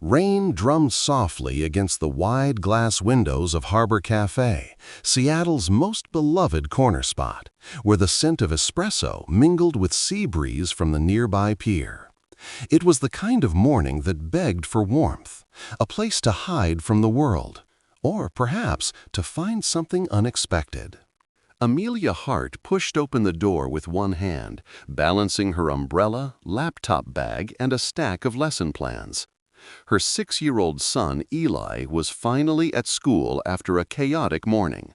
Rain drummed softly against the wide glass windows of Harbor Café, Seattle's most beloved corner spot, where the scent of espresso mingled with sea breeze from the nearby pier. It was the kind of morning that begged for warmth, a place to hide from the world, or perhaps to find something unexpected. Amelia Hart pushed open the door with one hand, balancing her umbrella, laptop bag, and a stack of lesson plans. Her 6-year-old son, Eli, was finally at school after a chaotic morning.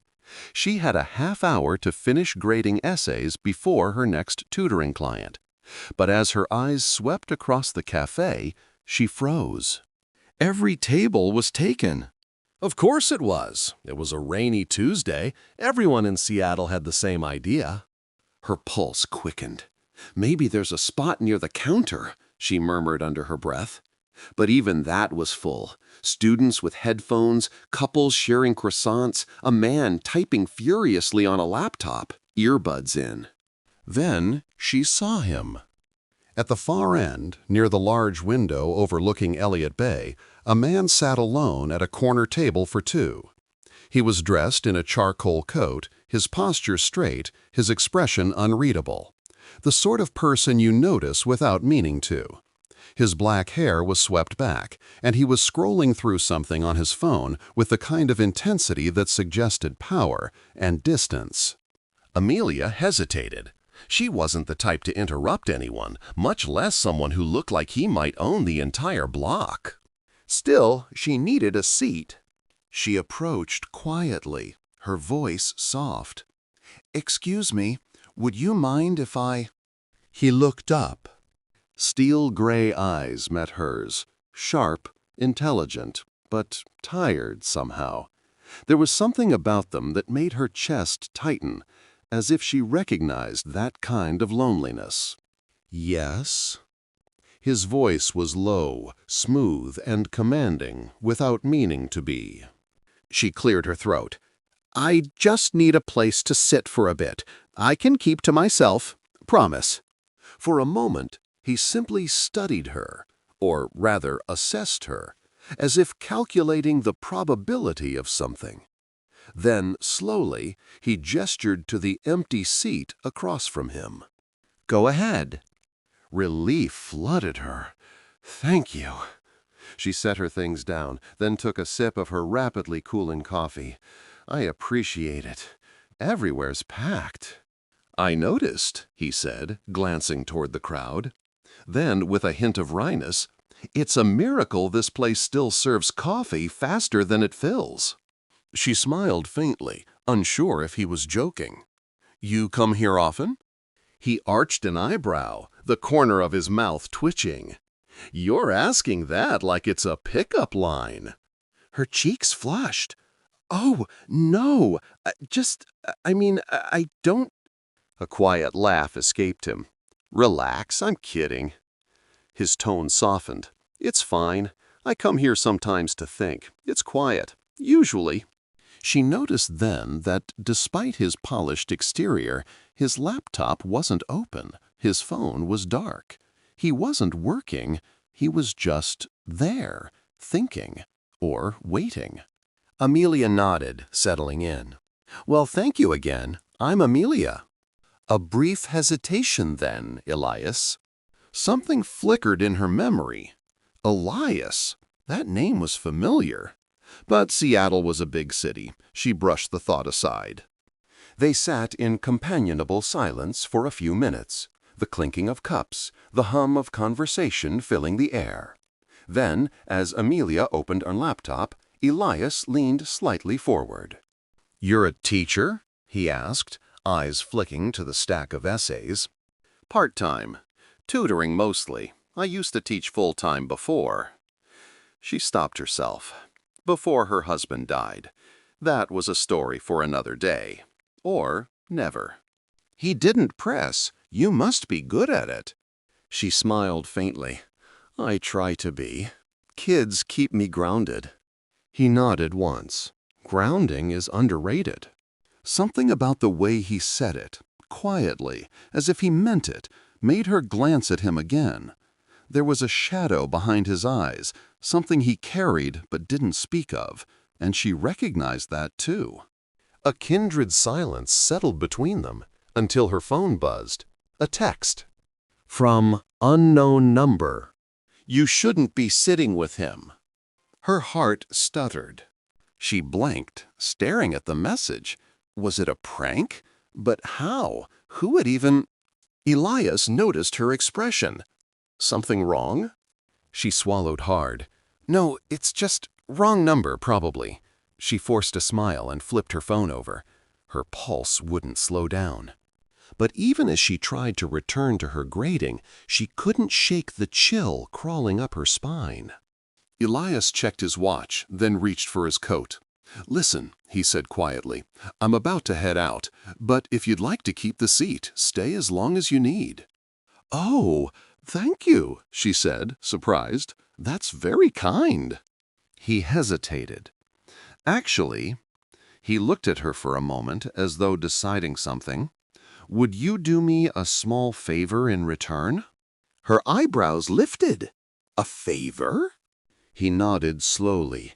She had a half-hour to finish grading essays before her next tutoring client. But as her eyes swept across the cafe, she froze. Every table was taken. Of course it was. It was a rainy Tuesday. Everyone in Seattle had the same idea. Her pulse quickened. "Maybe there's a spot near the counter," she murmured under her breath. But even that was full. Students with headphones, couples sharing croissants, a man typing furiously on a laptop, earbuds in. Then she saw him. At the far end, near the large window overlooking Elliott Bay, a man sat alone at a corner table for two. He was dressed in a charcoal coat, his posture straight, his expression unreadable. The sort of person you notice without meaning to. His black hair was swept back, and he was scrolling through something on his phone with the kind of intensity that suggested power and distance. Amelia hesitated. She wasn't the type to interrupt anyone, much less someone who looked like he might own the entire block. Still, she needed a seat. She approached quietly, her voice soft. "Excuse me, would you mind if I—" He looked up. Steel gray eyes met hers, sharp, intelligent, but tired somehow. There was something about them that made her chest tighten, as if she recognized that kind of loneliness. "Yes?" His voice was low, smooth, and commanding, without meaning to be. She cleared her throat. "I just need a place to sit for a bit. I can keep to myself. Promise." For a moment, he simply studied her, or rather assessed her, as if calculating the probability of something. Then, slowly, he gestured to the empty seat across from him. "Go ahead." Relief flooded her. "Thank you." She set her things down, then took a sip of her rapidly cooling coffee. "I appreciate it. Everywhere's packed." "I noticed," he said, glancing toward the crowd. Then, with a hint of wryness, "It's a miracle this place still serves coffee faster than it fills." She smiled faintly, unsure if he was joking. "You come here often?" He arched an eyebrow, the corner of his mouth twitching. "You're asking that like it's a pickup line." Her cheeks flushed. "Oh, no, I don't—" A quiet laugh escaped him. "Relax, I'm kidding." His tone softened. "It's fine. I come here sometimes to think. It's quiet. Usually." She noticed then that, despite his polished exterior, his laptop wasn't open, his phone was dark. He wasn't working, he was just there, thinking, or waiting. Amelia nodded, settling in. "Well, thank you again. I'm Amelia." A brief hesitation then, Elias. Something flickered in her memory. Elias, that name was familiar. But Seattle was a big city. She brushed the thought aside. They sat in companionable silence for a few minutes, the clinking of cups, the hum of conversation filling the air. Then, as Amelia opened her laptop, Elias leaned slightly forward. "You're a teacher?" he asked, eyes flicking to the stack of essays. "Part-time. Tutoring mostly. I used to teach full-time before." She stopped herself. Before her husband died. That was a story for another day. Or never. He didn't press. "You must be good at it." She smiled faintly. "I try to be. Kids keep me grounded." He nodded once. Grounding is underrated. Something about the way he said it, quietly, as if he meant it, made her glance at him again. There was a shadow behind his eyes, something he carried but didn't speak of, and she recognized that too. A kindred silence settled between them until her phone buzzed. A text. From unknown number. You shouldn't be sitting with him. Her heart stuttered. She blanked, staring at the message. Was it a prank? But how? Who had even... Elias noticed her expression. Something wrong? She swallowed hard. No, it's just wrong number, probably. She forced a smile and flipped her phone over. Her pulse wouldn't slow down. But even as she tried to return to her grating, she couldn't shake the chill crawling up her spine. Elias checked his watch, then reached for his coat. Listen, he said quietly, I'm about to head out, but if you'd like to keep the seat, stay as long as you need. Oh, thank you, she said, surprised. That's very kind. He hesitated. Actually, he looked at her for a moment as though deciding something. Would you do me a small favor in return? Her eyebrows lifted. A favor? He nodded slowly.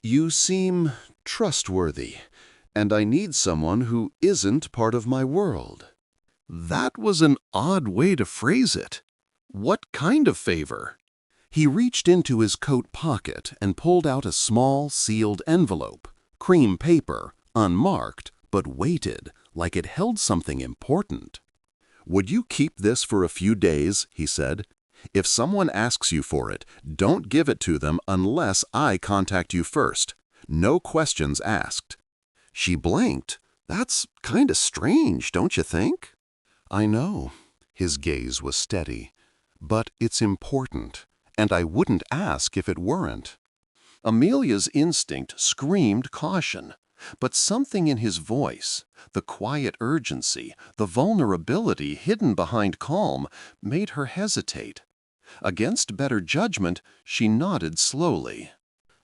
You seem trustworthy, and I need someone who isn't part of my world. That was an odd way to phrase it. What kind of favor? He reached into his coat pocket and pulled out a small, sealed envelope, cream paper, unmarked, but weighted, like it held something important. Would you keep this for a few days? He said. If someone asks you for it, don't give it to them unless I contact you first. No questions asked. She blinked. That's kinda strange, don't you think? I know. His gaze was steady. But it's important, and I wouldn't ask if it weren't. Amelia's instinct screamed caution, but something in his voice, the quiet urgency, the vulnerability hidden behind calm, made her hesitate. Against better judgment, she nodded slowly.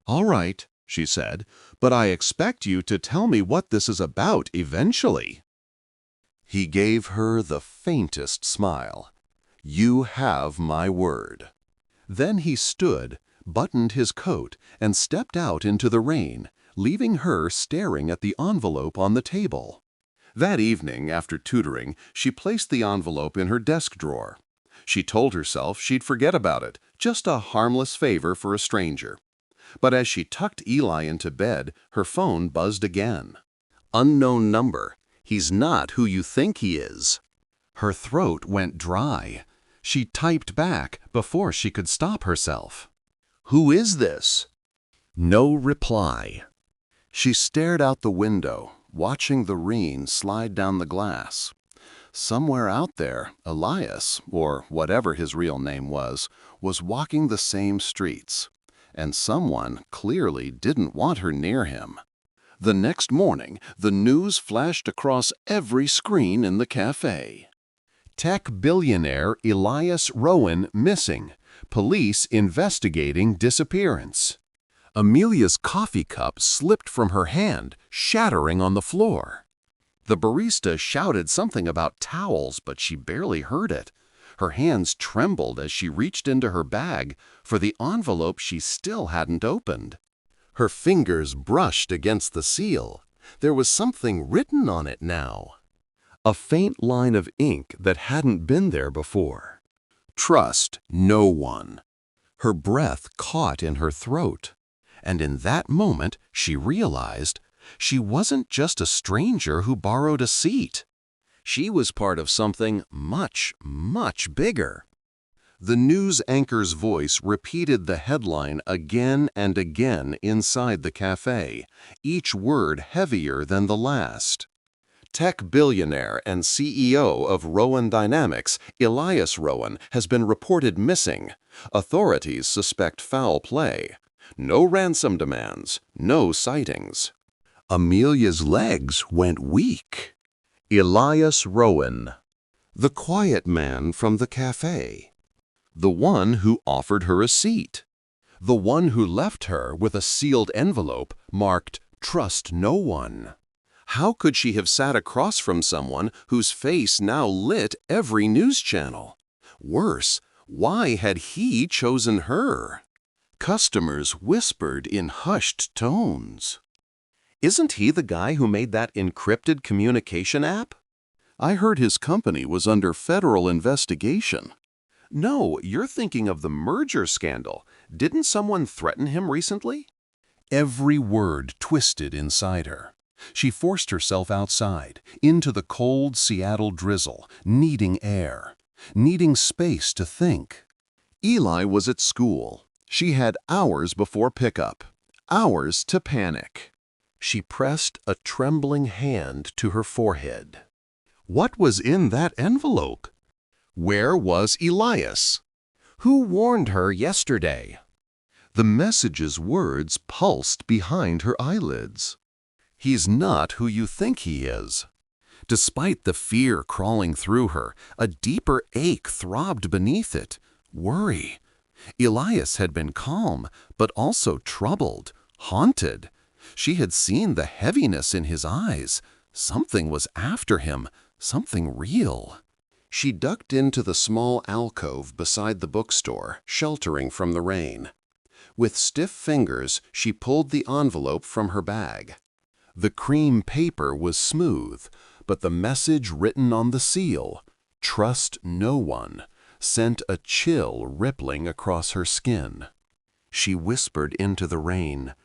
All right, she said, but I expect you to tell me what this is about eventually. He gave her the faintest smile. You have my word. Then he stood, buttoned his coat, and stepped out into the rain, leaving her staring at the envelope on the table. That evening, after tutoring, she placed the envelope in her desk drawer. She told herself she'd forget about it, just a harmless favor for a stranger. But as she tucked Eli into bed, her phone buzzed again. Unknown number. He's not who you think he is. Her throat went dry. She typed back before she could stop herself. Who is this? No reply. She stared out the window, watching the rain slide down the glass. Somewhere out there, Elias, or whatever his real name was walking the same streets. And someone clearly didn't want her near him. The next morning, the news flashed across every screen in the cafe. Tech billionaire Elias Rowan missing. Police investigating disappearance. Amelia's coffee cup slipped from her hand, shattering on the floor. The barista shouted something about towels, but she barely heard it. Her hands trembled as she reached into her bag for the envelope she still hadn't opened. Her fingers brushed against the seal. There was something written on it now. A faint line of ink that hadn't been there before. Trust no one. Her breath caught in her throat. And in that moment, she realized she wasn't just a stranger who borrowed a seat. She was part of something much, much bigger. The news anchor's voice repeated the headline again and again inside the cafe, each word heavier than the last. Tech billionaire and CEO of Rowan Dynamics, Elias Rowan, has been reported missing. Authorities suspect foul play. No ransom demands, no sightings. Amelia's legs went weak. Elias Rowan, the quiet man from the cafe. The one who offered her a seat. The one who left her with a sealed envelope marked, "Trust no one." How could she have sat across from someone whose face now lit every news channel? Worse, Why had he chosen her? Customers whispered in hushed tones. Isn't he the guy who made that encrypted communication app? I heard his company was under federal investigation. No, you're thinking of the merger scandal. Didn't someone threaten him recently? Every word twisted inside her. She forced herself outside, into the cold Seattle drizzle, needing air, needing space to think. Eli was at school. She had hours before pickup, hours to panic. She pressed a trembling hand to her forehead. What was in that envelope? Where was Elias? Who warned her yesterday? The message's words pulsed behind her eyelids. He's not who you think he is. Despite the fear crawling through her, a deeper ache throbbed beneath it. Worry. Elias had been calm, but also troubled, haunted. She had seen the heaviness in his eyes. Something was after him, something real. She ducked into the small alcove beside the bookstore, sheltering from the rain. With stiff fingers, she pulled the envelope from her bag. The cream paper was smooth, but the message written on the seal, "Trust no one," sent a chill rippling across her skin. She whispered into the rain,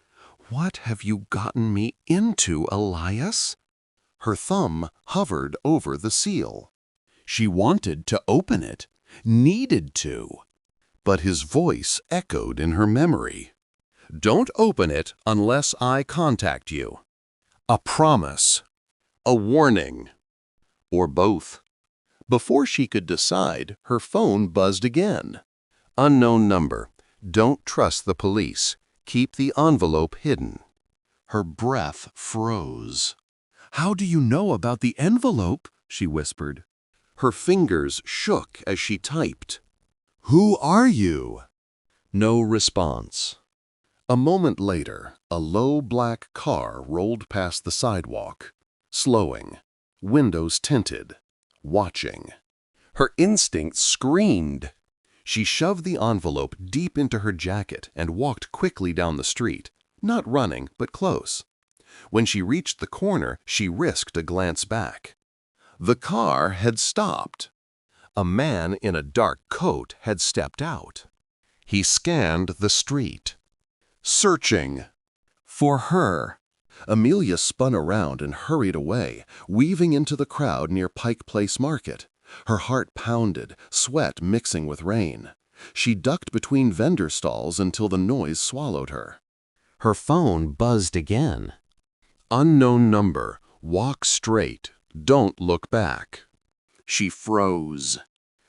"What have you gotten me into, Elias?" Her thumb hovered over the seal. She wanted to open it, needed to. But his voice echoed in her memory. "Don't open it unless I contact you." A promise. A warning. Or both. Before she could decide, her phone buzzed again. Unknown number. Don't trust the police. Keep the envelope hidden. Her breath froze. "How do you know about the envelope?" she whispered. Her fingers shook as she typed. "Who are you?" No response. A moment later, a low black car rolled past the sidewalk, slowing, windows tinted, watching. Her instinct screamed. She shoved the envelope deep into her jacket and walked quickly down the street, not running, but close. When she reached the corner, she risked a glance back. The car had stopped. A man in a dark coat had stepped out. He scanned the street, searching for her. Amelia spun around and hurried away, weaving into the crowd near Pike Place Market. Her heart pounded, sweat mixing with rain. She ducked between vendor stalls until the noise swallowed her. Her phone buzzed again. Unknown number. Walk straight. Don't look back. She froze.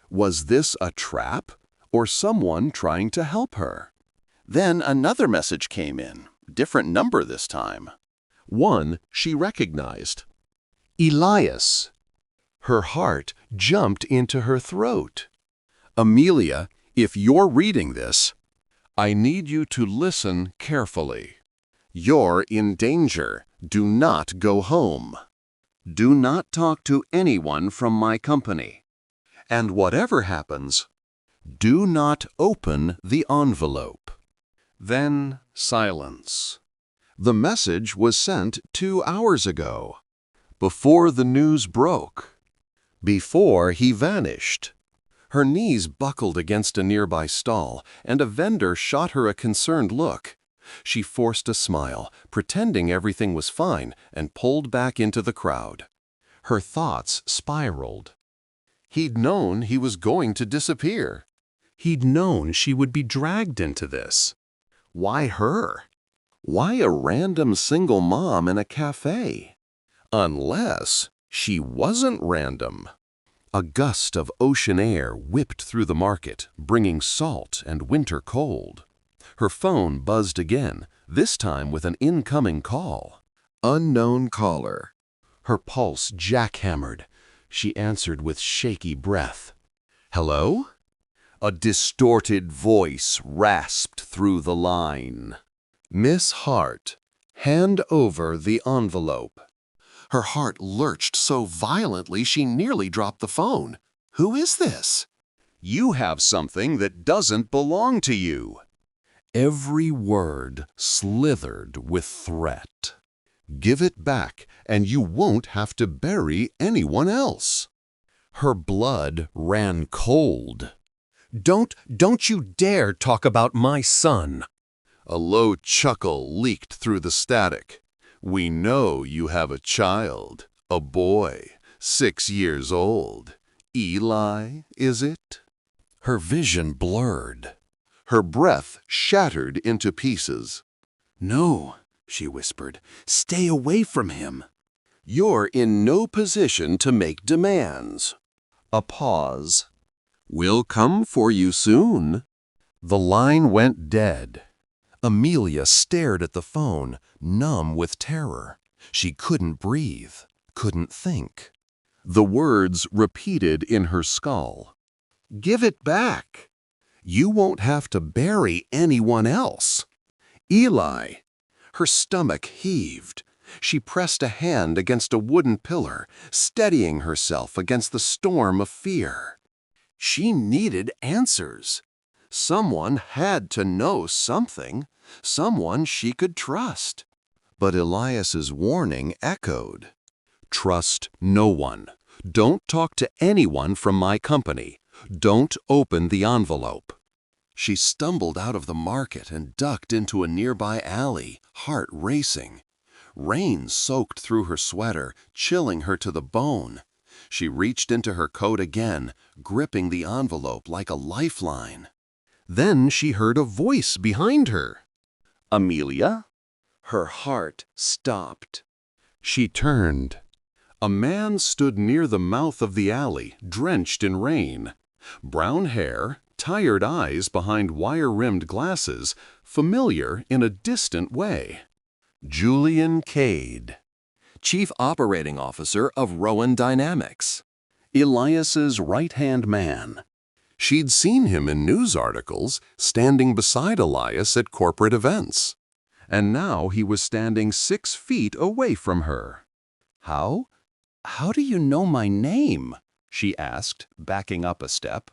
Was this a trap, or someone trying to help her? Then another message came in, different number this time. One she recognized. Elias. Her heart jumped into her throat. Amelia, if you're reading this, I need you to listen carefully. You're in danger. Do not go home. Do not talk to anyone from my company. And whatever happens, do not open the envelope. Then silence. The message was sent 2 hours ago, before the news broke, before he vanished. Her knees buckled against a nearby stall, and a vendor shot her a concerned look. She forced a smile, pretending everything was fine, and pulled back into the crowd. Her thoughts spiraled. He'd known he was going to disappear. He'd known she would be dragged into this. Why her? Why a random single mom in a café? Unless she wasn't random. A gust of ocean air whipped through the market, bringing salt and winter cold. Her phone buzzed again, this time with an incoming call. Unknown caller. Her pulse jackhammered. She answered with shaky breath. "Hello?" A distorted voice rasped through the line. "Miss Hart, hand over the envelope." Her heart lurched so violently she nearly dropped the phone. "Who is this?" You have something that doesn't belong to you." Every word slithered with threat. "Give it back, and you won't have to bury anyone else." Her blood ran cold. Don't you dare talk about my son." A low chuckle leaked through the static. "We know you have a child, a boy, 6 years old. Eli, is it?" Her vision blurred. Her breath shattered into pieces. "No," she whispered. "Stay away from him." "You're in no position to make demands." A pause. "We'll come for you soon." The line went dead. Amelia stared at the phone, numb with terror. She couldn't breathe, couldn't think. The words repeated in her skull. "Give it back. You won't have to bury anyone else. Eli." Her stomach heaved. She pressed a hand against a wooden pillar, steadying herself against the storm of fear. She needed answers. Someone had to know something, someone she could trust. But Elias's warning echoed. "Trust no one. Don't talk to anyone from my company. Don't open the envelope." She stumbled out of the market and ducked into a nearby alley, heart racing. Rain soaked through her sweater, chilling her to the bone. She reached into her coat again, gripping the envelope like a lifeline. Then she heard a voice behind her. "Amelia?" Her heart stopped. She turned. A man stood near the mouth of the alley, drenched in rain. Brown hair, tired eyes behind wire-rimmed glasses, familiar in a distant way. Julian Cade, Chief Operating Officer of Rowan Dynamics. Elias's right-hand man. She'd seen him in news articles, standing beside Elias at corporate events. And now he was standing 6 feet away from her. How do you know my name?" she asked, backing up a step.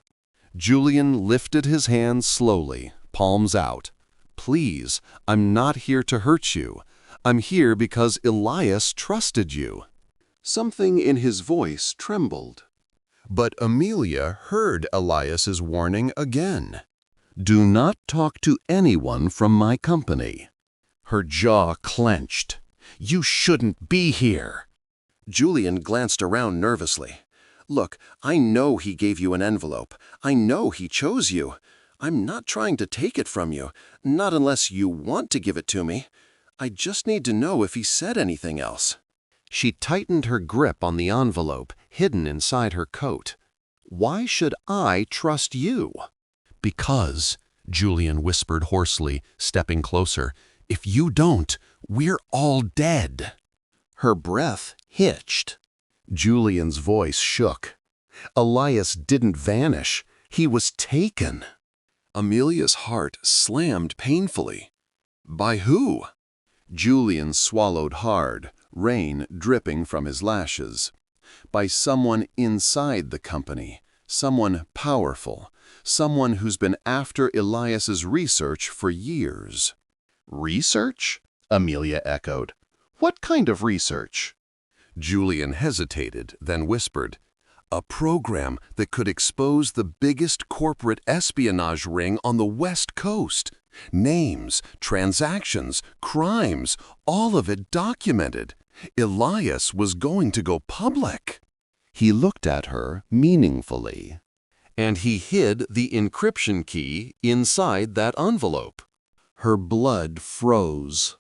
Julian lifted his hands slowly, palms out. "Please, I'm not here to hurt you. I'm here because Elias trusted you." Something in his voice trembled. But Amelia heard Elias's warning again. "Do not talk to anyone from my company." Her jaw clenched. "You shouldn't be here." Julian glanced around nervously. "Look, I know he gave you an envelope. I know he chose you. I'm not trying to take it from you, not unless you want to give it to me. I just need to know if he said anything else." She tightened her grip on the envelope, hidden inside her coat. "Why should I trust you?" "Because," Julian whispered hoarsely, stepping closer, "if you don't, we're all dead." Her breath hitched. Julian's voice shook. Elias didn't vanish. He was taken. Amelia's heart slammed painfully. By who? Julian swallowed hard, rain dripping from his lashes. By someone inside the company, someone powerful, someone who's been after Elias's research for years. "Research?" Amelia echoed. "What kind of research?" Julian hesitated, then whispered, "A program that could expose the biggest corporate espionage ring on the West Coast. Names, transactions, crimes, all of it documented. Elias was going to go public." He looked at her meaningfully. "And he hid the encryption key inside that envelope." Her blood froze.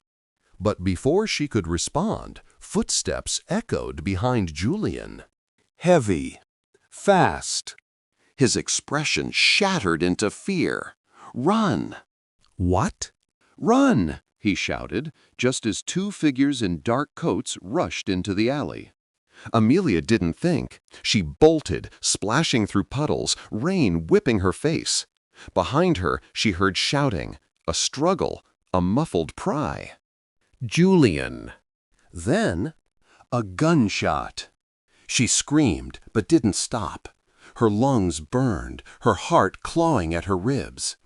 But before she could respond, footsteps echoed behind Julian. Heavy, fast. His expression shattered into fear. "Run!" "What?" "Run!" he shouted, just as 2 figures in dark coats rushed into the alley. Amelia didn't think. She bolted, splashing through puddles, rain whipping her face. Behind her, she heard shouting, a struggle, a muffled cry. "Julian!" Then, a gunshot. She screamed, but didn't stop. Her lungs burned, her heart clawing at her ribs.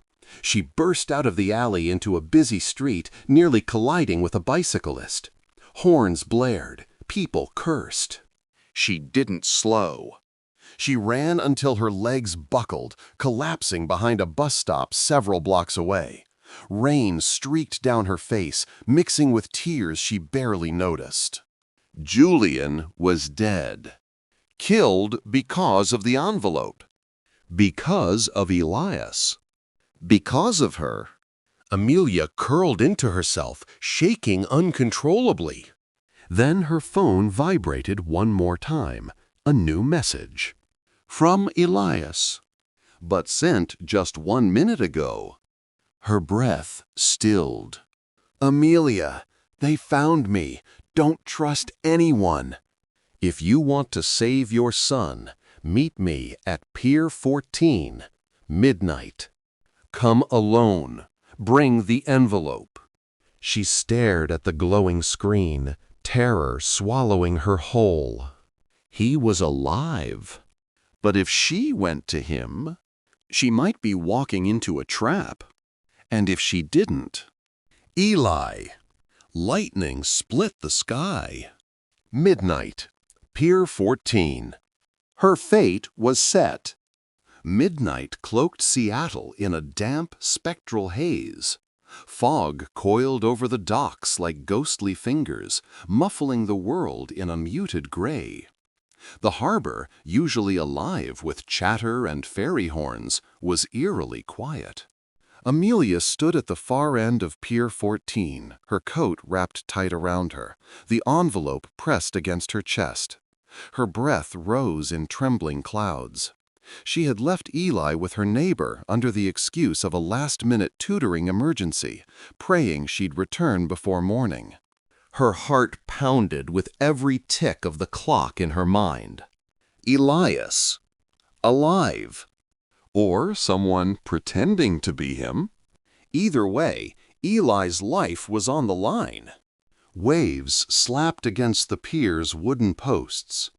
She burst out of the alley into a busy street, nearly colliding with a bicyclist. Horns blared, people cursed. She didn't slow. She ran until her legs buckled, collapsing behind a bus stop several blocks away. Rain streaked down her face, mixing with tears she barely noticed. Julian was dead. Killed because of the envelope. Because of Elias. Because of her. Amelia curled into herself, shaking uncontrollably. Then her phone vibrated one more time. A new message. From Elias. But sent just 1 minute ago. Her breath stilled. Amelia, they found me. Don't trust anyone. If you want to save your son, meet me at Pier 14, midnight. Come alone. Bring the envelope. She stared at the glowing screen, terror swallowing her whole. He was alive. But if she went to him, she might be walking into a trap. And if she didn't... Eli. Lightning split the sky. Midnight. Pier 14. Her fate was set. Midnight cloaked Seattle in a damp, spectral haze. Fog coiled over the docks like ghostly fingers, muffling the world in a muted gray. The harbor, usually alive with chatter and ferry horns, was eerily quiet. Amelia stood at the far end of Pier 14, her coat wrapped tight around her, the envelope pressed against her chest. Her breath rose in trembling clouds. She had left Eli with her neighbor under the excuse of a last-minute tutoring emergency, praying she'd return before morning. Her heart pounded with every tick of the clock in her mind. Elias. Alive. Or someone pretending to be him. Either way, Eli's life was on the line. Waves slapped against the pier's wooden posts.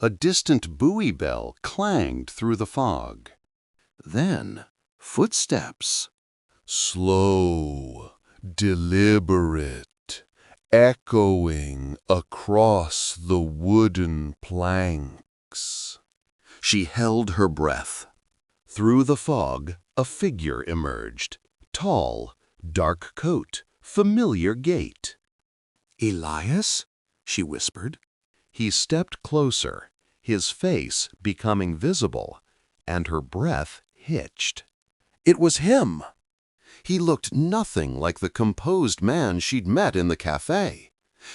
A distant buoy bell clanged through the fog. Then, footsteps. Slow, deliberate, echoing across the wooden planks. She held her breath. Through the fog, a figure emerged. Tall, dark coat, familiar gait. Elias? She whispered. He stepped closer, his face becoming visible, and her breath hitched. It was him! He looked nothing like the composed man she'd met in the café.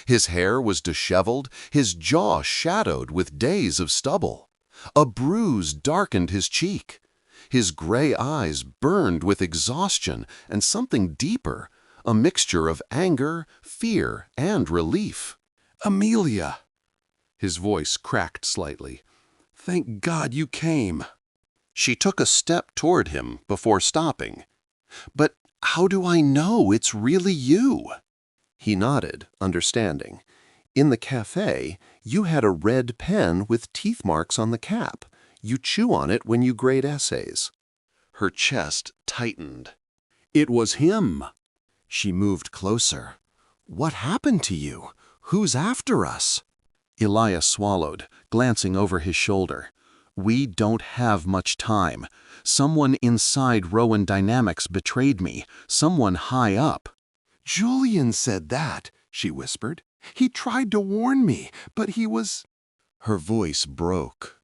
His hair was disheveled, his jaw shadowed with days of stubble. A bruise darkened his cheek. His gray eyes burned with exhaustion and something deeper, a mixture of anger, fear, and relief. Amelia! His voice cracked slightly. Thank God you came. She took a step toward him before stopping. But how do I know it's really you? He nodded, understanding. In the café, you had a red pen with teeth marks on the cap. You chew on it when you grade essays. Her chest tightened. It was him. She moved closer. What happened to you? Who's after us? Elias swallowed, glancing over his shoulder. We don't have much time. Someone inside Rowan Dynamics betrayed me. Someone high up. Julian said that, she whispered. He tried to warn me, but he was... Her voice broke.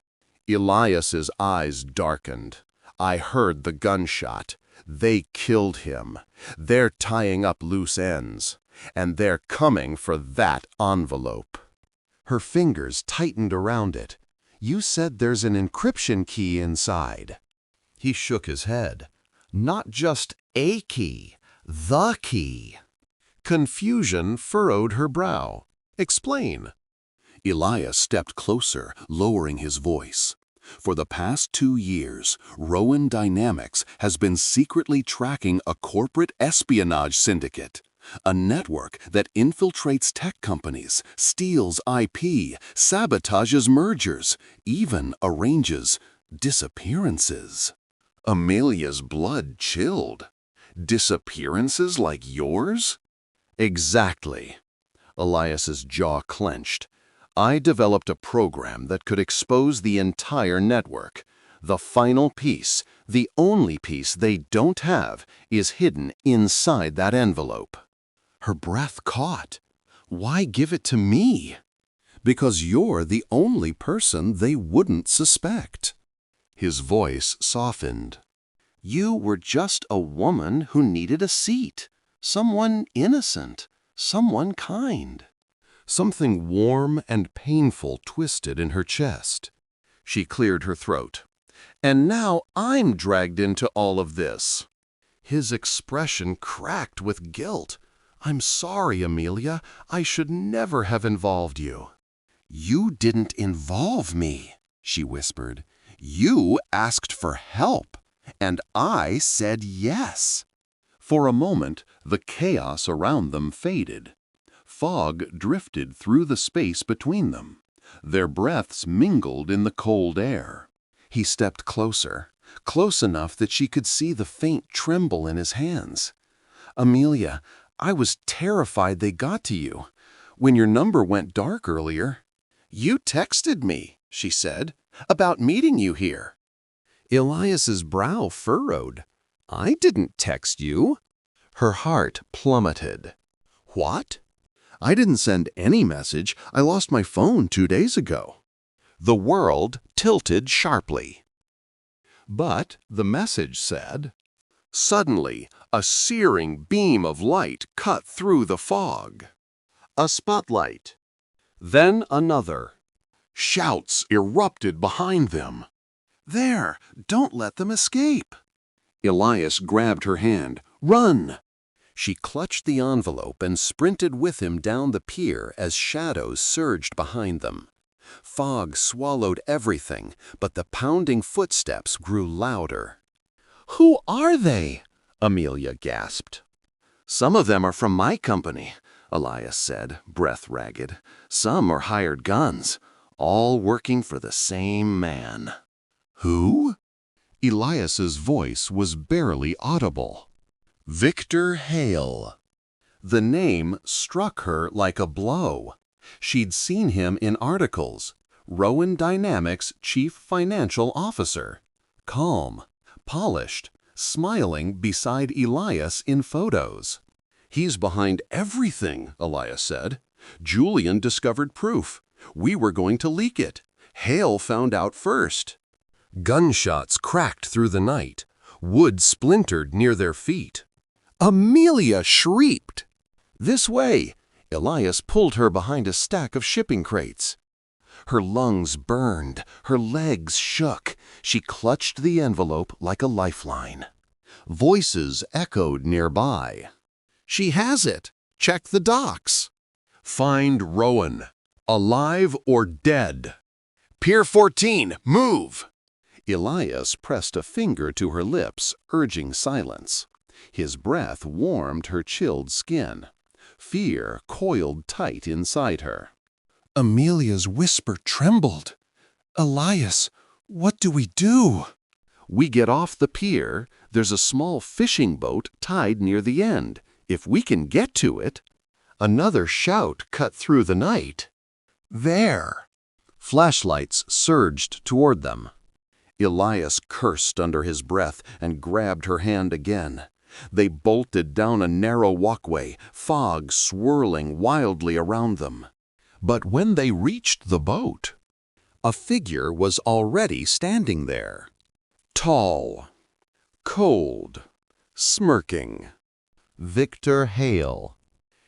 Elias's eyes darkened. I heard the gunshot. They killed him. They're tying up loose ends. And they're coming for that envelope. Her fingers tightened around it. You said there's an encryption key inside. He shook his head. Not just a key, the key. Confusion furrowed her brow. Explain. Elias stepped closer, lowering his voice. For the past 2 years, Rowan Dynamics has been secretly tracking a corporate espionage syndicate. A network that infiltrates tech companies, steals IP, sabotages mergers, even arranges Disappearances. Amelia's blood chilled. Disappearances like yours? Exactly. Elias's jaw clenched. I developed a program that could expose the entire network. The final piece, the only piece they don't have, is hidden inside that envelope. Her breath caught. Why give it to me? Because you're the only person they wouldn't suspect. His voice softened. You were just a woman who needed a seat. Someone innocent. Someone kind. Something warm and painful twisted in her chest. She cleared her throat. And now I'm dragged into all of this. His expression cracked with guilt. I'm sorry, Amelia. I should never have involved you. You didn't involve me, she whispered. You asked for help, and I said yes. For a moment, the chaos around them faded. Fog drifted through the space between them. Their breaths mingled in the cold air. He stepped closer, close enough that she could see the faint tremble in his hands. Amelia, I was terrified they got to you. When your number went dark earlier, you texted me, she said, about meeting you here. Elias's brow furrowed. I didn't text you. Her heart plummeted. What? I didn't send any message. I lost my phone 2 days ago. The world tilted sharply. But the message said, suddenly, a searing beam of light cut through the fog. A spotlight. Then another. Shouts erupted behind them. There, don't let them escape. Elias grabbed her hand. Run! She clutched the envelope and sprinted with him down the pier as shadows surged behind them. Fog swallowed everything, but the pounding footsteps grew louder. Who are they? Amelia gasped. Some of them are from my company, Elias said, breath ragged. Some are hired guns, all working for the same man. Who? Elias's voice was barely audible. Victor Hale. The name struck her like a blow. She'd seen him in articles. Rowan Dynamics' chief financial officer. Calm, polished, smiling beside Elias in photos. He's behind everything, Elias said. Julian discovered proof. We were going to leak it. Hale found out first. Gunshots cracked through the night. Wood splintered near their feet. Amelia shrieked. This way! Elias pulled her behind a stack of shipping crates. Her lungs burned. Her legs shook. She clutched the envelope like a lifeline. Voices echoed nearby. She has it. Check the docs. Find Rowan. Alive or dead. Pier 14, move! Elias pressed a finger to her lips, urging silence. His breath warmed her chilled skin. Fear coiled tight inside her. Amelia's whisper trembled. Elias, what do we do? We get off the pier. There's a small fishing boat tied near the end. If we can get to it. Another shout cut through the night. There! Flashlights surged toward them. Elias cursed under his breath and grabbed her hand again. They bolted down a narrow walkway, fog swirling wildly around them. But when they reached the boat, a figure was already standing there. Tall, cold, smirking. Victor Hale.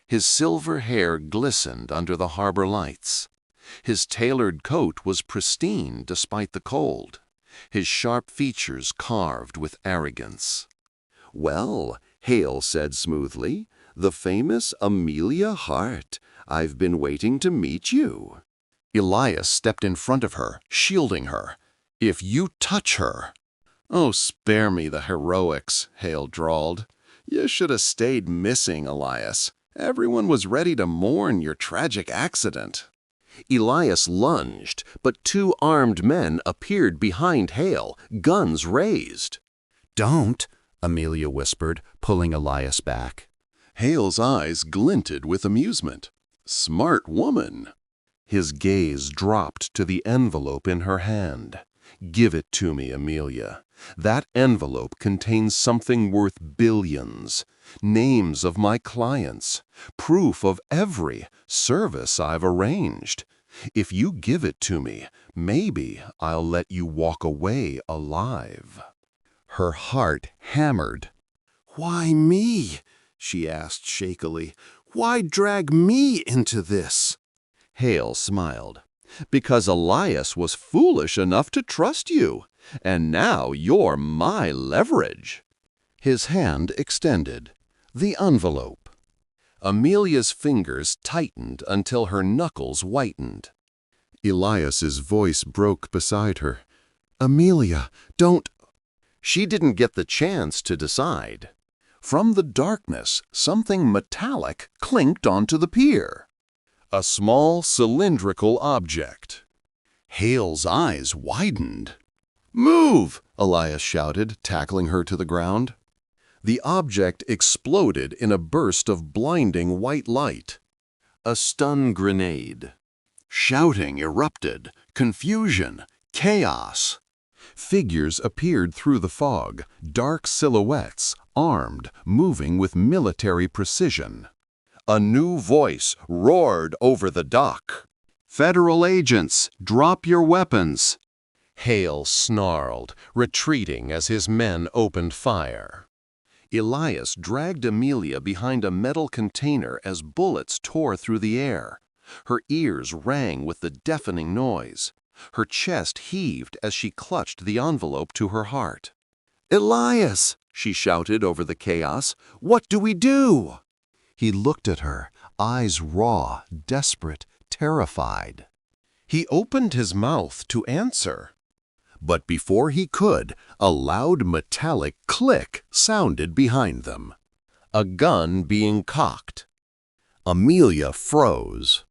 His silver hair glistened under the harbor lights. His tailored coat was pristine despite the cold. His sharp features carved with arrogance. Well, Hale said smoothly, the famous Amelia Hart. I've been waiting to meet you. Elias stepped in front of her, shielding her. If you touch her... Oh, spare me the heroics, Hale drawled. You should have stayed missing, Elias. Everyone was ready to mourn your tragic accident. Elias lunged, but two armed men appeared behind Hale, guns raised. "Don't," Amelia whispered, pulling Elias back. Hale's eyes glinted with amusement. Smart woman. His gaze dropped to the envelope in her hand. Give it to me, Amelia. That envelope contains something worth billions. Names of my clients. Proof of every service I've arranged. If you give it to me, maybe I'll let you walk away alive. Her heart hammered. Why me? She asked shakily. Why drag me into this? Hale smiled. Because Elias was foolish enough to trust you, and now you're my leverage. His hand extended. The envelope. Amelia's fingers tightened until her knuckles whitened. Elias's voice broke beside her. Amelia, don't... She didn't get the chance to decide. From the darkness, something metallic clinked onto the pier. A small cylindrical object. Hale's eyes widened. Move! Elias shouted, tackling her to the ground. The object exploded in a burst of blinding white light. A stun grenade. Shouting erupted. Confusion. Chaos. Figures appeared through the fog, dark silhouettes, armed, moving with military precision. A new voice roared over the dock. Federal agents, drop your weapons. Hale snarled, retreating as his men opened fire. Elias dragged Amelia behind a metal container as bullets tore through the air. Her ears rang with the deafening noise. Her chest heaved as she clutched the envelope to her heart. Elias, she shouted over the chaos, what do we do? He looked at her, eyes raw, desperate, terrified. He opened his mouth to answer. But before he could, a loud metallic click sounded behind them. A gun being cocked. Amelia froze.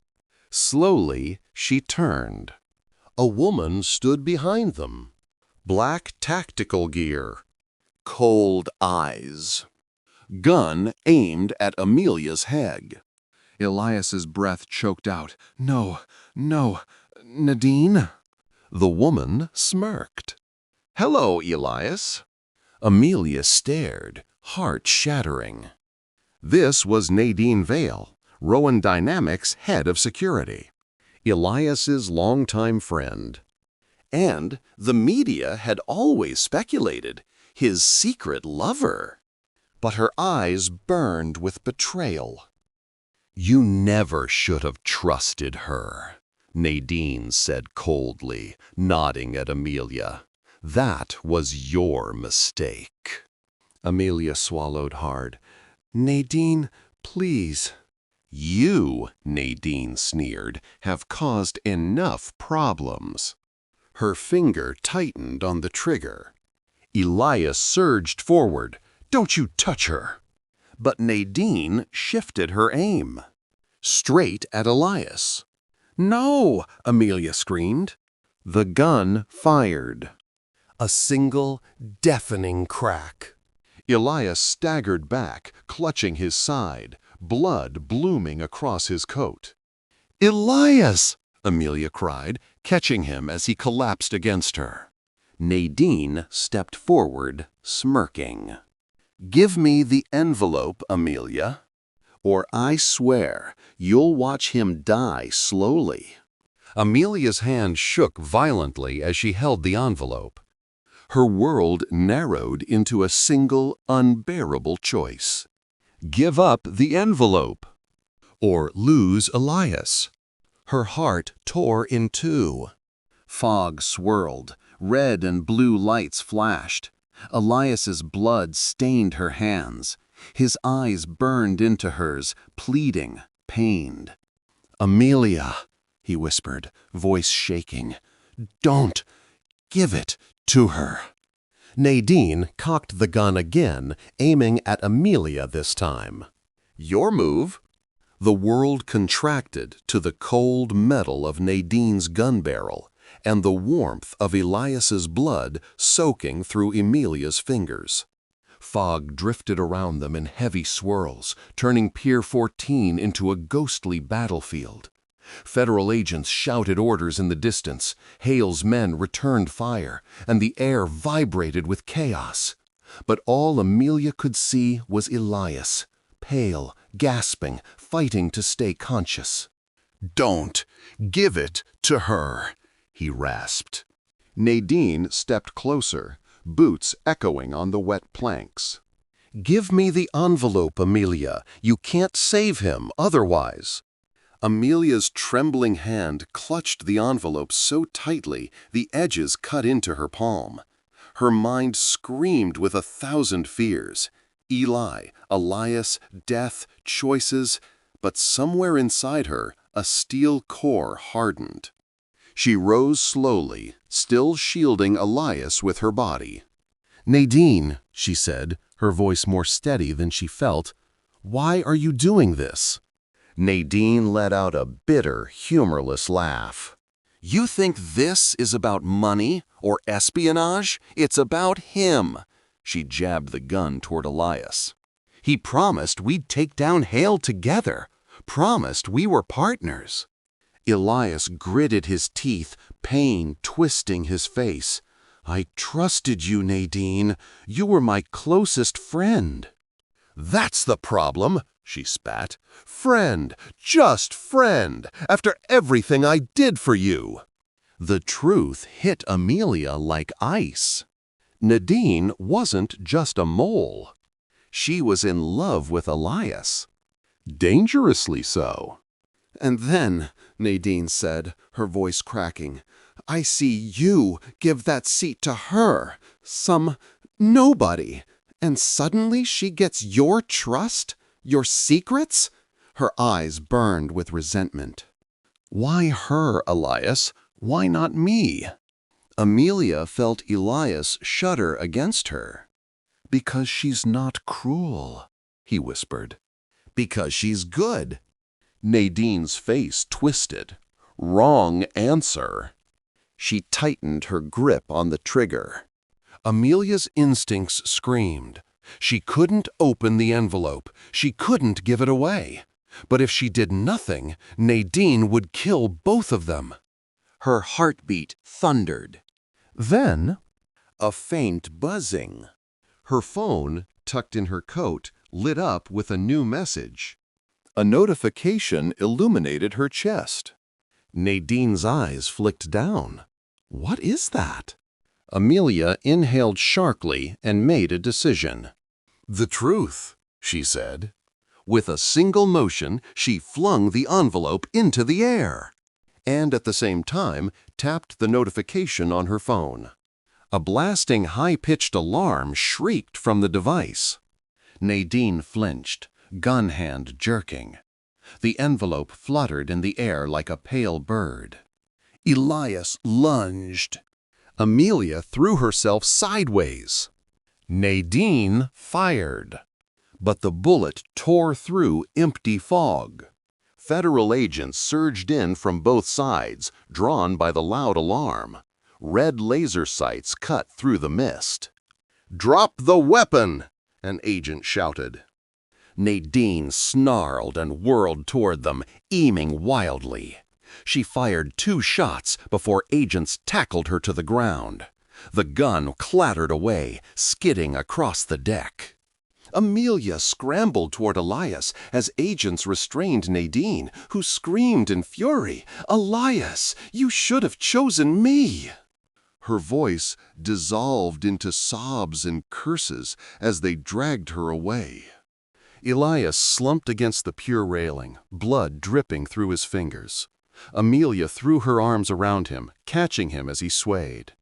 Slowly, she turned. A woman stood behind them. Black tactical gear. Cold eyes. Gun aimed at Amelia's head. Elias's breath choked out. No, Nadine? The woman smirked. Hello, Elias. Amelia stared, heart shattering. This was Nadine Vale, Rowan Dynamics head of security. Elias's longtime friend. And the media had always speculated, his secret lover. But her eyes burned with betrayal. You never should have trusted her, Nadine said coldly, nodding at Amelia. That was your mistake. Amelia swallowed hard. Nadine, please. You, Nadine sneered, have caused enough problems. Her finger tightened on the trigger. Elias surged forward. Don't you touch her! But Nadine shifted her aim. Straight at Elias. No! Amelia screamed. The gun fired. A single, deafening crack. Elias staggered back, clutching his side, blood blooming across his coat. Elias! Amelia cried, catching him as he collapsed against her. Nadine stepped forward, smirking. Give me the envelope, Amelia, or I swear you'll watch him die slowly. Amelia's hand shook violently as she held the envelope. Her world narrowed into a single, unbearable choice. Give up the envelope, or lose Elias. Her heart tore in two. Fog swirled, red and blue lights flashed. Elias's blood stained her hands. His eyes burned into hers, pleading, pained. Amelia, he whispered, voice shaking. Don't give it to her. Nadine cocked the gun again, aiming at Amelia this time. Your move. The world contracted to the cold metal of Nadine's gun barrel and the warmth of Elias's blood soaking through Amelia's fingers. Fog drifted around them in heavy swirls, turning Pier 14 into a ghostly battlefield. Federal agents shouted orders in the distance, Hale's men returned fire, and the air vibrated with chaos. But all Amelia could see was Elias, pale, gasping, fighting to stay conscious. "Don't give it to her," he rasped. Nadine stepped closer, boots echoing on the wet planks. "Give me the envelope, Amelia. You can't save him otherwise." Amelia's trembling hand clutched the envelope so tightly the edges cut into her palm. Her mind screamed with 1,000 fears. Eli, Elias, death, choices, but somewhere inside her, a steel core hardened. She rose slowly, still shielding Elias with her body. "Nadine," she said, her voice more steady than she felt, "why are you doing this?" Nadine let out a bitter, humorless laugh. "You think this is about money or espionage? It's about him." She jabbed the gun toward Elias. "He promised we'd take down Hale together. Promised we were partners." Elias gritted his teeth, pain twisting his face. "I trusted you, Nadine. You were my closest friend." "That's the problem," she spat. "Friend, just friend, after everything I did for you." The truth hit Amelia like ice. Nadine wasn't just a mole. She was in love with Elias. Dangerously so. "And then," Nadine said, her voice cracking, "I see you give that seat to her, some nobody, and suddenly she gets your trust, your secrets?" Her eyes burned with resentment. "Why her, Elias? Why not me?" Amelia felt Elias shudder against her. "Because she's not cruel," he whispered. "Because she's good." Nadine's face twisted. "Wrong answer." She tightened her grip on the trigger. Amelia's instincts screamed. She couldn't open the envelope. She couldn't give it away. But if she did nothing, Nadine would kill both of them. Her heartbeat thundered. Then, a faint buzzing. Her phone, tucked in her coat, lit up with a new message. A notification illuminated her chest. Nadine's eyes flicked down. What is that? Amelia inhaled sharply and made a decision. "The truth," she said. With a single motion, she flung the envelope into the air, and at the same time tapped the notification on her phone. A blasting, high-pitched alarm shrieked from the device. Nadine flinched, gun hand jerking. The envelope fluttered in the air like a pale bird. Elias lunged. Amelia threw herself sideways. Nadine fired. But the bullet tore through empty fog. Federal agents surged in from both sides, drawn by the loud alarm. Red laser sights cut through the mist. "Drop the weapon!" an agent shouted. Nadine snarled and whirled toward them, aiming wildly. She fired 2 shots before agents tackled her to the ground. The gun clattered away, skidding across the deck. Amelia scrambled toward Elias as agents restrained Nadine, who screamed in fury, "Elias, you should have chosen me!" Her voice dissolved into sobs and curses as they dragged her away. Elias slumped against the pier railing, blood dripping through his fingers. Amelia threw her arms around him, catching him as he swayed.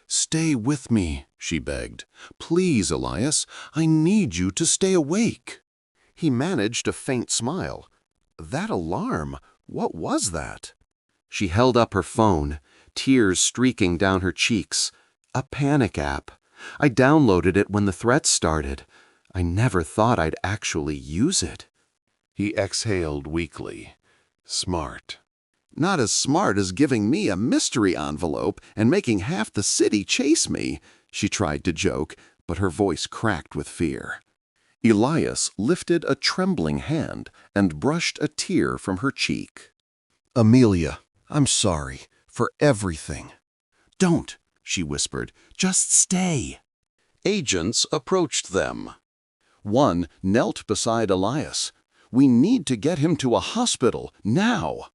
"Stay with me," she begged. "Please, Elias, I need you to stay awake." He managed a faint smile. That alarm, what was that? She held up her phone, tears streaking down her cheeks. A panic app. I downloaded it when the threat started. I never thought I'd actually use it. He exhaled weakly. Smart. Not as smart as giving me a mystery envelope and making half the city chase me, she tried to joke, but her voice cracked with fear. Elias lifted a trembling hand and brushed a tear from her cheek. Amelia, I'm sorry for everything. Don't, she whispered. Just stay. Agents approached them. One knelt beside Elias. We need to get him to a hospital, now.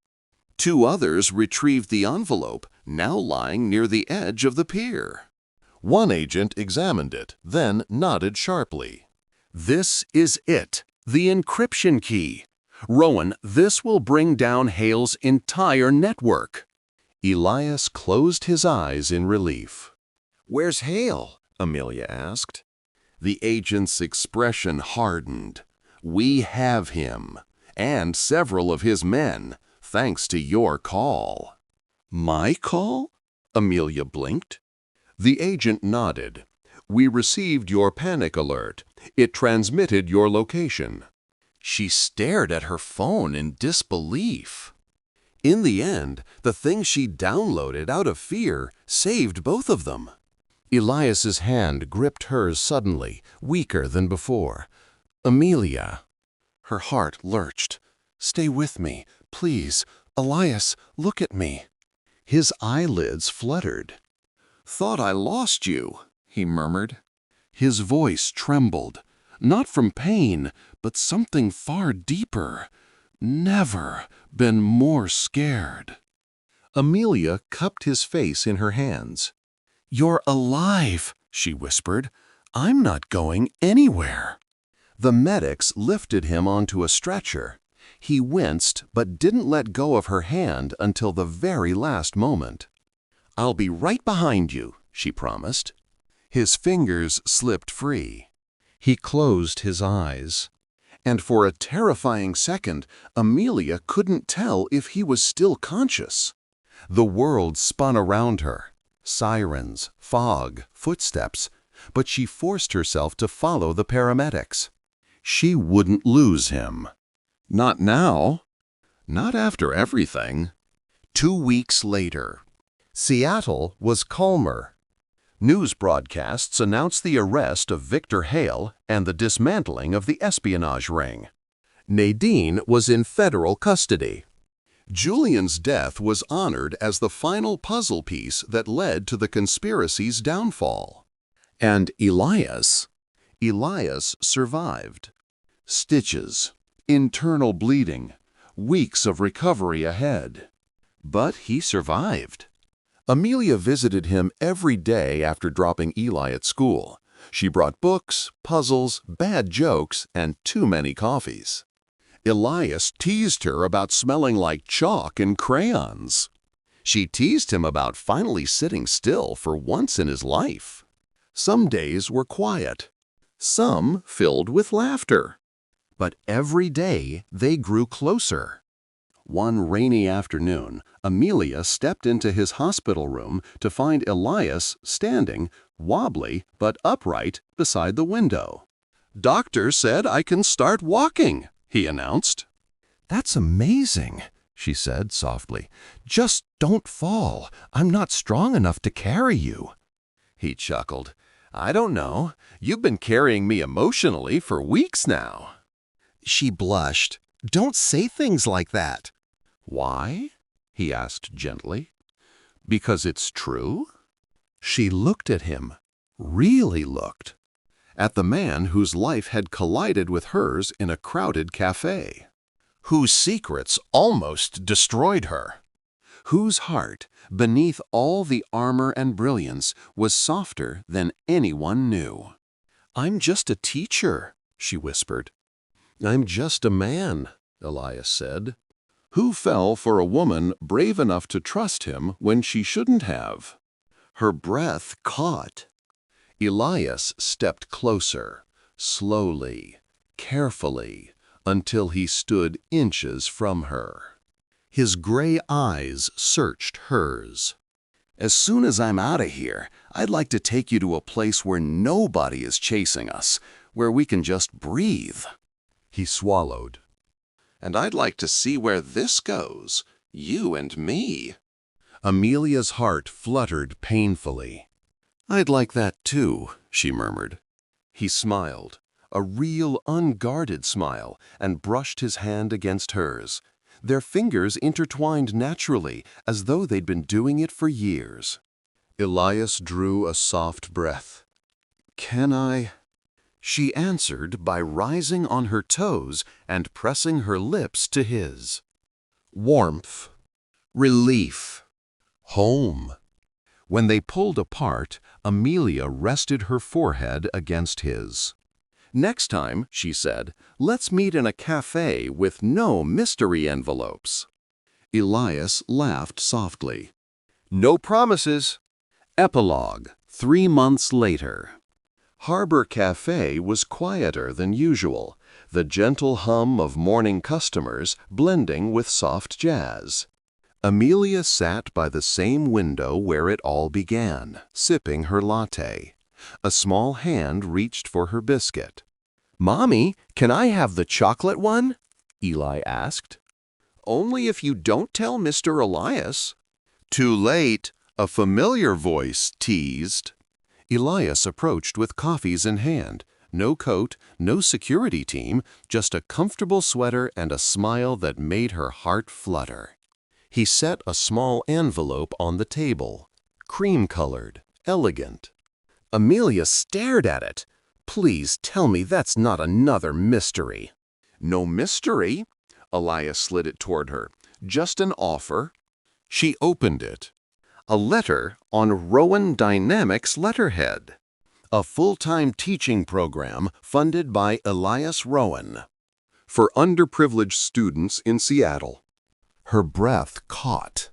Two others retrieved the envelope, now lying near the edge of the pier. One agent examined it, then nodded sharply. This is it, the encryption key. Rowan, this will bring down Hale's entire network. Elias closed his eyes in relief. Where's Hale? Amelia asked. The agent's expression hardened. We have him, and several of his men, thanks to your call. My call? Amelia blinked. The agent nodded. We received your panic alert. It transmitted your location. She stared at her phone in disbelief. In the end, the thing she downloaded out of fear saved both of them. Elias's hand gripped hers suddenly, weaker than before. Amelia. Her heart lurched. Stay with me, please. Elias, look at me. His eyelids fluttered. Thought I lost you, he murmured. His voice trembled, not from pain, but something far deeper. Never been more scared. Amelia cupped his face in her hands. You're alive, she whispered. I'm not going anywhere. The medics lifted him onto a stretcher. He winced but didn't let go of her hand until the very last moment. I'll be right behind you, she promised. His fingers slipped free. He closed his eyes. And for a terrifying second, Amelia couldn't tell if he was still conscious. The world spun around her. Sirens, fog, footsteps, but she forced herself to follow the paramedics. She wouldn't lose him. Not now. Not after everything. 2 weeks later. Seattle was calmer. News broadcasts announced the arrest of Victor Hale and the dismantling of the espionage ring. Nadine was in federal custody. Julian's death was honored as the final puzzle piece that led to the conspiracy's downfall. And Elias survived. Stitches, internal bleeding, weeks of recovery ahead. But he survived. Amelia visited him every day after dropping Eli at school. She brought books, puzzles, bad jokes, and too many coffees. Elias teased her about smelling like chalk and crayons. She teased him about finally sitting still for once in his life. Some days were quiet, some filled with laughter. But every day they grew closer. One rainy afternoon, Amelia stepped into his hospital room to find Elias standing, wobbly but upright, beside the window. "Doctor said I can start walking," he announced. "That's amazing," she said softly. "Just don't fall. I'm not strong enough to carry you." He chuckled. "I don't know. You've been carrying me emotionally for weeks now." She blushed. "Don't say things like that." "Why?" he asked gently. "Because it's true?" She looked at him, really looked, at the man whose life had collided with hers in a crowded café, whose secrets almost destroyed her, whose heart, beneath all the armor and brilliance, was softer than anyone knew. "I'm just a teacher," she whispered. "I'm just a man," Elias said, who fell for a woman brave enough to trust him when she shouldn't have. Her breath caught. Elias stepped closer, slowly, carefully, until he stood inches from her. His gray eyes searched hers. "As soon as I'm out of here, I'd like to take you to a place where nobody is chasing us, where we can just breathe." He swallowed. And I'd like to see where this goes. You and me. Amelia's heart fluttered painfully. I'd like that too, she murmured. He smiled, a real unguarded smile, and brushed his hand against hers. Their fingers intertwined naturally, as though they'd been doing it for years. Elias drew a soft breath. "Can I?" She answered by rising on her toes and pressing her lips to his. Warmth. Relief. Home. When they pulled apart, Amelia rested her forehead against his. "Next time," she said, "let's meet in a café with no mystery envelopes." Elias laughed softly. No promises. Epilogue, 3 months later. Harbor Café was quieter than usual, the gentle hum of morning customers blending with soft jazz. Amelia sat by the same window where it all began, sipping her latte. A small hand reached for her biscuit. "Mommy, can I have the chocolate one?" Eli asked. "Only if you don't tell Mr. Elias." "Too late," a familiar voice teased. Elias approached with coffees in hand. No coat, no security team, just a comfortable sweater and a smile that made her heart flutter. He set a small envelope on the table, cream-colored, elegant. Amelia stared at it. "Please tell me that's not another mystery." "No mystery." Elias slid it toward her. "Just an offer." She opened it. A letter on Rowan Dynamics letterhead. A full-time teaching program funded by Elias Rowan. For underprivileged students in Seattle. Her breath caught.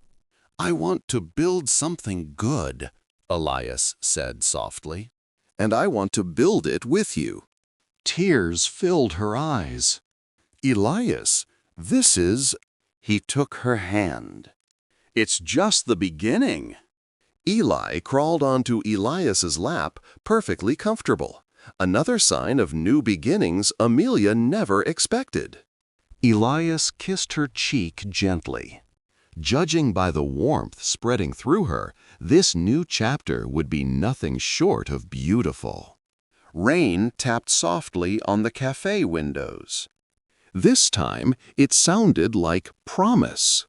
"I want to build something good," Elias said softly. "And I want to build it with you." Tears filled her eyes. "Elias, this is—" He took her hand. "It's just the beginning." Eli crawled onto Elias's lap, perfectly comfortable. Another sign of new beginnings Amelia never expected. Elias kissed her cheek gently. Judging by the warmth spreading through her, this new chapter would be nothing short of beautiful. Rain tapped softly on the cafe windows. This time, it sounded like promise.